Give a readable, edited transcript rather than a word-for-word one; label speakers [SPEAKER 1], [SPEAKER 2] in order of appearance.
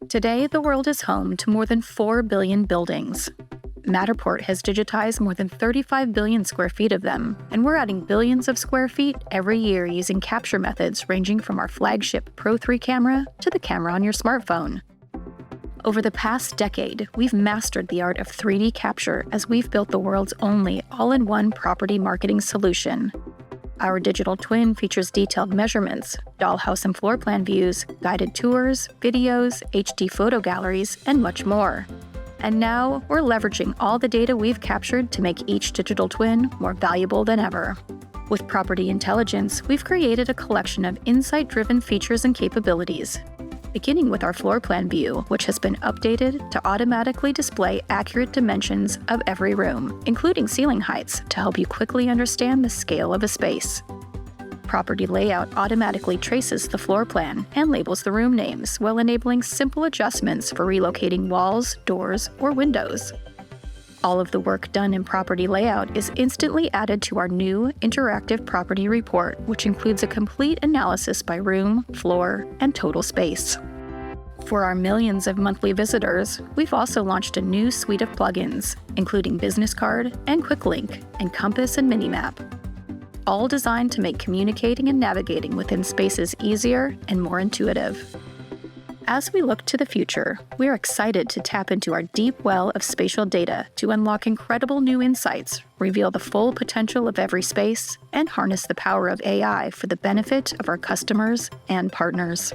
[SPEAKER 1] Today, the world is home to more than 4 billion buildings. Matterport has digitized more than 35 billion square feet of them, and we're adding billions of square feet every year using capture methods ranging from our flagship Pro 3 camera to the camera on your smartphone. Over the past decade, we've mastered the art of 3D capture as we've built the world's only all-in-one property marketing solution. Our digital twin features detailed measurements, dollhouse and floor plan views, guided tours, videos, HD photo galleries, and much more. And now, we're leveraging all the data we've captured to make each digital twin more valuable than ever. With Property Intelligence, we've created a collection of insight-driven features and capabilities, beginning with our floor plan view, which has been updated to automatically display accurate dimensions of every room, including ceiling heights, to help you quickly understand the scale of a space. Property Layout automatically traces the floor plan and labels the room names while enabling simple adjustments for relocating walls, doors, or windows. All of the work done in Property Layout is instantly added to our new interactive property report, which includes a complete analysis by room, floor, and total space. For our millions of monthly visitors, we've also launched a new suite of plugins, including Business Card and Quick Link, and Compass and Minimap, all designed to make communicating and navigating within spaces easier and more intuitive. As we look to the future, we're excited to tap into our deep well of spatial data to unlock incredible new insights, reveal the full potential of every space, and harness the power of AI for the benefit of our customers and partners.